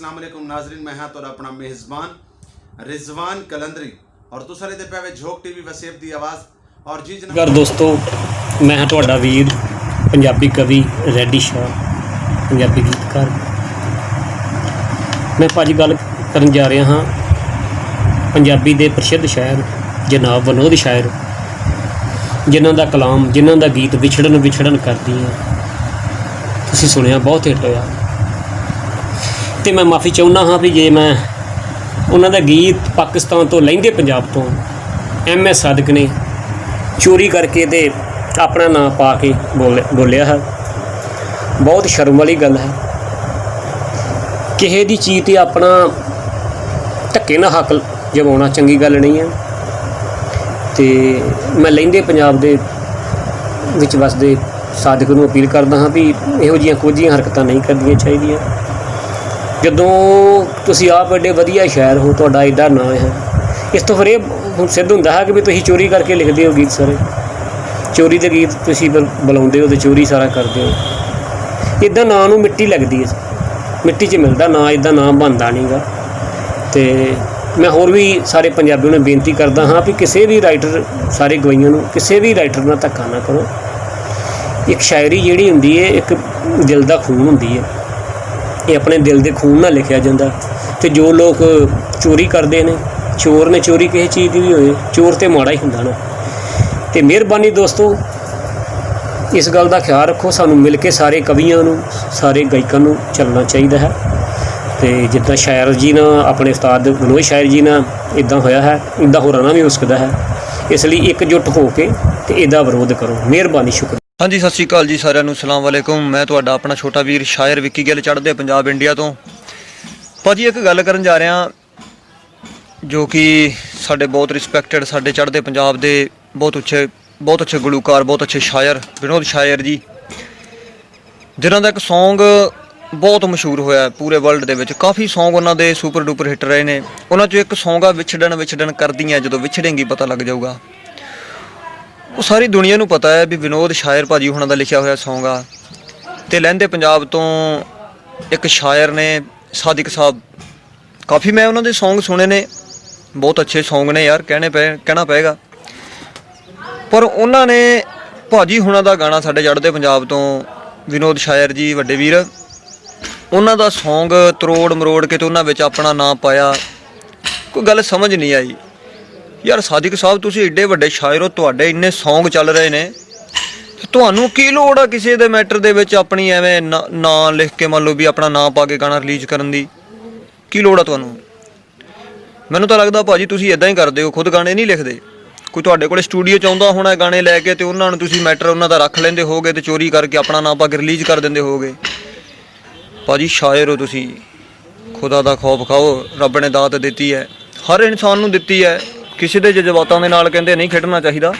अस्सलाम वालेकुम नाजरीन, मैं हाँ तुहाडा अपना मेज़बान रिजवान कलंदरी और तुसां दे पे झोक टीवी वसेब दी आवाज़। और जी नमस्कार दोस्तों, मैं हाँ तुहाडा वीर पंजाबी कवि रैडी शाह, पंजाबी गीतकार। मैं अज गल करन जा रहा हाँ पंजाबी दे प्रसिद्ध शायर जनाब विनोद शायर, जिन्हां दा कलाम जिन्हां दा गीत विछड़न विछड़न करदी है तुसीं सुनिया, बहुत हिट होया। तो मैं माफ़ी चाहुंदा हाँ भी जे मैं उन्हां दा गीत पाकिस्तान तो लहिंदे पंजाब तो MS सादिक ने चोरी करके ते अपना नाम पा के बोलिया है। बहुत शर्म वाली गल है, किसी दी चीज़ ते अपना धक्के ना हक जमाना चंगी गल नहीं है। तो मैं लहिंदे पंजाब दे विच वसदे सादिक नूं अपील करदा हाँ भी इहो जिहियां कुछ हरकतां नहीं करनियां चाहीदियां। जदों तुसीं आप एडे वधिया शायर हो, तुहाडा एडा नाम है, इस तो फिर ये सिद्ध हुंदा है कि भी तुसीं चोरी करके लिखदे हो गीत सारे, चोरी दे गीत तुसीं बुलाउंदे हो ते चोरी सारा करदे हो। इदां नां नूं मिट्टी लगदी है, मिट्टी 'च मिलदा नां, इदां नां बनदा नहीं गा। ते मैं होर भी सारे पंजाबियों ने बेनती करदा हाँ भी किसी भी राइटर, सारे गवाइयां नूं किसी भी राइटर नाल धक्का ना करो। एक शायरी जिहड़ी हुंदी है एक दिल दा खून हुंदी है, ये अपने दिल के खून नाल लिखिया जांदा। ते जो लोग चोरी करते हैं, चोर ने चोरी किसी चीज़ की भी होए, चोर तो माड़ा ही हुंदा ना। तो मेहरबानी दोस्तों, इस गल का ख्याल रखो, सानू मिल के सारे कवियों नूं, सारे गायकों नूं चलना चाहिए है। तो जिद्दां शायर जी ना अपने उस्ताद विनोद शायर जी ना इदां होया है, इदां होरां नाल भी हो सकदा है। इसलिए एकजुट होकर ते इहदा विरोध करो। मेहरबानी, शुक्रिया। हाँ जी, सत श्री अकाल जी सारिਆਂ ਨੂੰ, सलाम वालेकुम। मैं तुहाडा अपना छोटा वीर शायर विक्की गिल चढ़दे पंजाब इंडिया तो। भाजी एक गल करन जा रहा जो कि साडे बहुत रिस्पैक्टेड, साडे चढ़दे पंजाब दे बहुत अच्छे गुलूकार, बहुत अच्छे शायर विनोद शायर जी, जिन्हां दा एक सॉन्ग बहुत मशहूर होया पूरे वर्ल्ड दे विच। काफ़ी सॉन्ग उन्हां दे सुपर डुपर हिट रहे ने। उन्हां चों एक सॉन्ग आ विछड़न विछड़न करदियां जदों विछड़ेंगी पता लग जाऊगा। वो सारी दुनिया नूं पता है भी विनोद शायर भाजी हुणां दा लिखिया होया सॉन्ग आ। ते लहिंदे पंजाब तो एक शायर ने सादिक साहब, काफ़ी मैं उन्हां दे सॉन्ग सुने ने, बहुत अच्छे सॉन्ग ने यार, कहना पेगा। पर उन्हां ने भाजी हुणां दा गाना साडे चढ़दे पंजाब तो विनोद शायर जी वड्डे वीर, उन्हां दा सॉन्ग तरोड़ मरोड़ के तो उन्हां विच अपना नाम पाया। कोई गल समझ नहीं आई यार। सादिक साहब तुसीं एडे वड्डे शायर हो, तुहाडे इन्ने सॉन्ग चल रहे ने, तुहानूं की लोड़ आ किसी दे मैटर दे विच अपनी एवें नाम लिख के मान लो भी अपना नाम पा के गाना रिलीज़ करन दी की लोड़ आ तुहानूं? मैनूं तां लगदा भाजी तुसीं इदां ही करदे हो, खुद गाने नहीं लिखदे। कोई तुहाडे कोल स्टूडियो च आउंदा होना गाने लैके ते उन्हां नूं तुसीं मैटर उन्हां दा रख लैंदे होगे ते चोरी करके अपना नाम पा के रिलीज़ कर दिंदे होगे। भाजी शायर हो तुसीं, खुदा दा खौफ खाओ, रब ने दात दित्ती है, हर इंसान नूं दित्ती है। किसी के जज्बातों के नाल कहते नहीं खेडना चाहिए,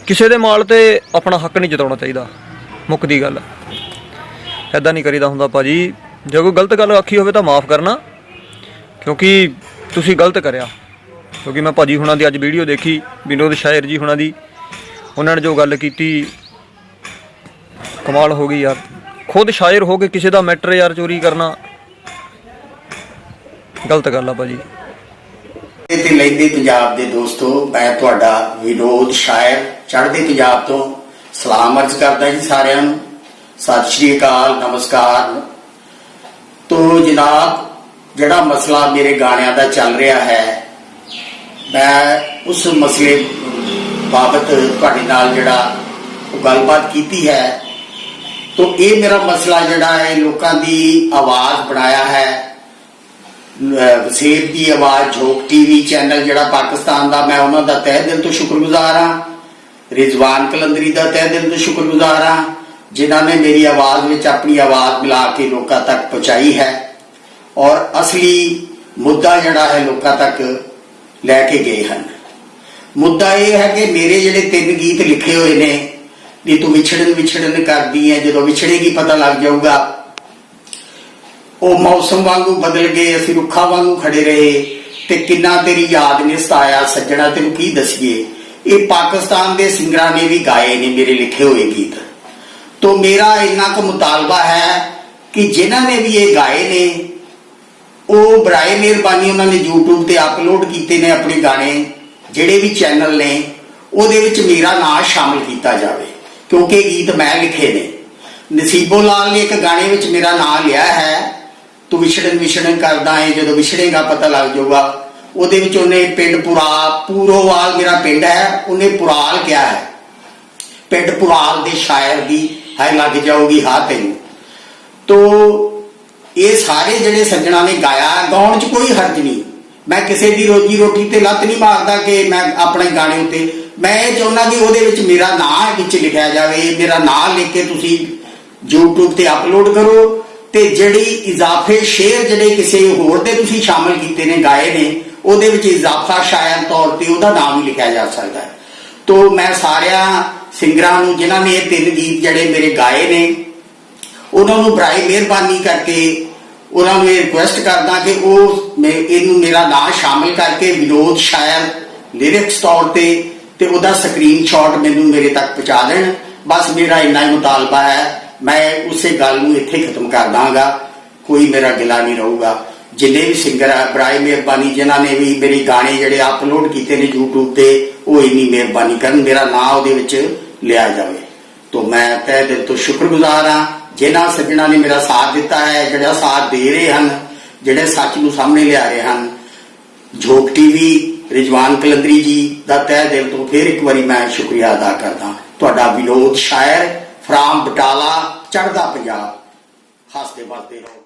किसी के माल ते अपना हक नहीं जताना चाहिए। मुक्कदी गल ऐदा नहीं करीदा हुंदा भाजी। जो कोई गलत गल आखी होवे तां माफ़ करना, क्योंकि तुसीं गलत करिया। क्योंकि मैं भाजी हुणां दी अज वीडियो देखी, विनोद शायर जी हुणां दी, उन्होंने जो गल कीती कमाल हो गई यार। खुद शायर हो के किसी का मैटर यार चोरी करना गलत गल आ भाजी। लहिंदे पंजाब दे दोस्तों, मैं तुहाडा विनोद शायर चढ़दे पंजाब तो सलाम अर्ज करदा जी सारिਆਂ ਨੂੰ। सत श्री अकाल, नमस्कार। तो जनाब जिहड़ा मसला मेरे गाणिਆਂ ਦਾ ਚੱਲ ਰਿਹਾ है, मैं उस मसले बाबत तुहाडे नाल जिहड़ा गलबात कीती है। तो ये मेरा मसला जिहड़ा है लोकां दी आवाज़ बनाया है, वसेब की आवाज़ झोक टीवी चैनल जिहड़ा पाकिस्तान का, मैं उन्हों का तह दिल तो शुक्रगुजार हाँ। रिजवान कलंदरी का तह दिल तो शुक्रगुजार हाँ, जिन्होंने मेरी आवाज़ में अपनी आवाज़ मिला के लोगों तक पहुँचाई है और असली मुद्दा जिहड़ा है लोगों तक लैके गए हैं। मुद्दा यह है कि मेरे जिहड़े 3 गीत लिखे हुए ने, भी तू विछड़न विछड़न करदी है, जो विछड़ेगी पता लग जाऊगा, वो मौसम वांगू बदल गए, असी रुखा वांगू खड़े रहे, ते किन्ना तेरी याद ने सताया सज्जणा तेनू की दसीए। ये पाकिस्तान के सिंगरां ने भी गाए ने मेरे लिखे हुए गीत। तो मेरा इन्ना क मुतालबा है कि जिन्हां ने भी ये गाए ने ਉਹ ਬਰਾਏ ਮਿਹਰਬਾਨੀ ਉਹਨਾਂ ਨੇ YouTube ਤੇ ਅਪਲੋਡ ਕੀਤੇ ਨੇ ਆਪਣੇ ਗਾਣੇ, ਜਿਹੜੇ ਵੀ ਚੈਨਲ ਨੇ ਉਹਦੇ ਵਿੱਚ ਮੇਰਾ ਨਾਂ ਸ਼ਾਮਲ ਕੀਤਾ ਜਾਵੇ, ਕਿਉਂਕਿ ਗੀਤ ਮੈਂ ਲਿਖੇ ਨੇ। ਨਸੀਬੋ ਲਾਲ ਨੇ ਇੱਕ ਗਾਣੇ ਵਿੱਚ ਮੇਰਾ ਨਾਂ ਲਿਆ ਹੈ, ਤੂੰ ਵਿਛੜਨ ਕਰਦਾ ਹੈ, ਜਦੋਂ ਵਿਛੜੇਗਾ ਪਤਾ ਲੱਗ ਜਾਊਗਾ। ਉਹਦੇ ਵਿੱਚ ਉਹਨੇ ਪਿੰਡ ਪੂਰੋਵਾਲ ਮੇਰਾ ਪਿੰਡ ਹੈ, ਉਹਨੇ ਪੁਰਾਲ ਕਿਹਾ ਹੈ। ਪਿੰਡ ਪੁਰਾਲ ਦੇ ਸ਼ਾਇਰ ਦੀ ਹੈ ਲੱਗ ਜਾਊਗੀ ਹਾਂ ਤੈਨੂੰ। ਤੋ ਇਹ ਸਾਰੇ ਜਿਹੜੇ ਸੱਜਣਾ ਨੇ ਗਾਇਆ, ਗਾਉਣ 'ਚ ਕੋਈ ਹਰਜ ਨਹੀਂ। ਮੈਂ ਕਿਸੇ ਦੀ ਰੋਜੀ ਰੋਟੀ ਤੇ ਲੱਤ ਨਹੀਂ ਮਾਰਦਾ ਕਿ ਮੈਂ ਆਪਣੇ ਗਾਣੇ ਉੱਤੇ, ਮੈਂ ਇਹ ਚਾਹੁੰਦਾ ਕਿ ਉਹਦੇ ਵਿੱਚ ਮੇਰਾ ਨਾਂ ਵਿੱਚ ਲਿਖਿਆ ਜਾਵੇ। ਮੇਰਾ ਨਾਂ ਲਿਖ ਕੇ ਤੁਸੀਂ YouTube ਤੇ ਅਪਲੋਡ ਕਰੋ, ਤੇ ਜਿਹੜੀ ਇਜ਼ਾਫੇ ਸ਼ੇਅਰ ਜਿਹੜੇ ਕਿਸੇ ਹੋਰ ਦੇ ਤੁਸੀਂ ਸ਼ਾਮਲ ਕੀਤੇ ਨੇ, ਗਾਏ ਨੇ, ਉਹਦੇ ਵਿੱਚ ਇਜ਼ਾਫਾ ਸ਼ਾਇਰ ਤੌਰ ਤੇ ਉਹਦਾ ਨਾਮ ਵੀ ਲਿਖਿਆ ਜਾ ਸਕਦਾ ਹੈ। ਤੋ ਮੈਂ ਸਾਰਿਆਂ ਸਿੰਗਰਾਂ ਨੂੰ ਜਿਨ੍ਹਾਂ ਨੇ ਇਹ 3 ਗੀਤ ਜਿਹੜੇ ਮੇਰੇ ਗਾਏ ਨੇ, ਉਹਨਾਂ ਨੂੰ ਬਰਾਏ ਮਿਹਰਬਾਨੀ ਕਰਕੇ ਉਹਨਾਂ ਨੂੰ ਇਹ ਰਿਕੁਐਸਟ ਕਰਦਾ ਕਿ ਉਹ ਇਹਨੂੰ ਮੇਰਾ ਨਾਂ ਸ਼ਾਮਿਲ ਕਰਕੇ ਵਿਨੋਦ ਸ਼ਾਇਰ ਲਿਰਿਕਸ ਤੌਰ ਤੇ ਉਹਦਾ ਸਕਰੀਨਸ਼ਾਟ ਮੈਨੂੰ ਮੇਰੇ ਤੱਕ ਪਹੁੰਚਾ ਦੇਣ। ਬਸ ਮੇਰਾ ਇੰਨਾ ਹੀ ਮੁਤਾਲਬਾ ਹੈ। ਮੈਂ ਉਸੇ ਗੱਲ ਨੂੰ ਇੱਥੇ ਖਤਮ ਕਰ ਦਾਂਗਾ, ਕੋਈ ਮੇਰਾ ਗਿਲਾ ਨਹੀਂ ਰਹੂਗਾ। ਜਿੰਨੇ ਵੀ ਸਿੰਗਰ ਆ ਬਰਾਏ ਮਿਹਰਬਾਨੀ ਜਿਨ੍ਹਾਂ ਨੇ ਵੀ ਮੇਰੇ ਗਾਣੇ ਜਿਹੜੇ ਅਪਲੋਡ ਕੀਤੇ ਨੇ YouTube ਤੇ, ਉਹ ਇੰਨੀ ਮਿਹਰਬਾਨੀ ਕਰਨ ਮੇਰਾ ਨਾਂ ਉਹਦੇ ਵਿੱਚ ਲਿਆ ਜਾਵੇ। ਤੋ ਮੈਂ ਤਹਿ ਦਿਲ ਤੋਂ ਸ਼ੁਕਰਗੁਜ਼ਾਰ ਹਾਂ ਜਿਨ੍ਹਾਂ ਸੱਜਣਾ ਨੇ ਮੇਰਾ ਸਾਥ ਦਿੱਤਾ ਹੈ, ਜਿਹੜਾ ਸਾਥ ਦੇ ਰਹੇ ਹਨ, ਜਿਹੜੇ ਸੱਚ ਨੂੰ ਸਾਹਮਣੇ ਲਿਆ ਰਹੇ ਹਨ। ਝੋਕ ਟੀਵੀ ਰਿਜ਼ਵਾਨ ਕਲੰਦਰੀ ਜੀ ਦਾ ਤਹਿ ਦਿਲ ਤੋਂ ਫਿਰ ਇੱਕ ਵਾਰੀ ਮੈਂ ਸ਼ੁਕਰੀਆ ਅਦਾ ਕਰਦਾ। ਤੁਹਾਡਾ ਵਿਨੋਦ ਸ਼ਾਇਰ ਫਰਾਮ ਬਟਾਲਾ, ਚੜ੍ਹਦਾ ਪੰਜਾਬ। ਹੱਸਦੇ ਵਸਦੇ ਰਹੋ।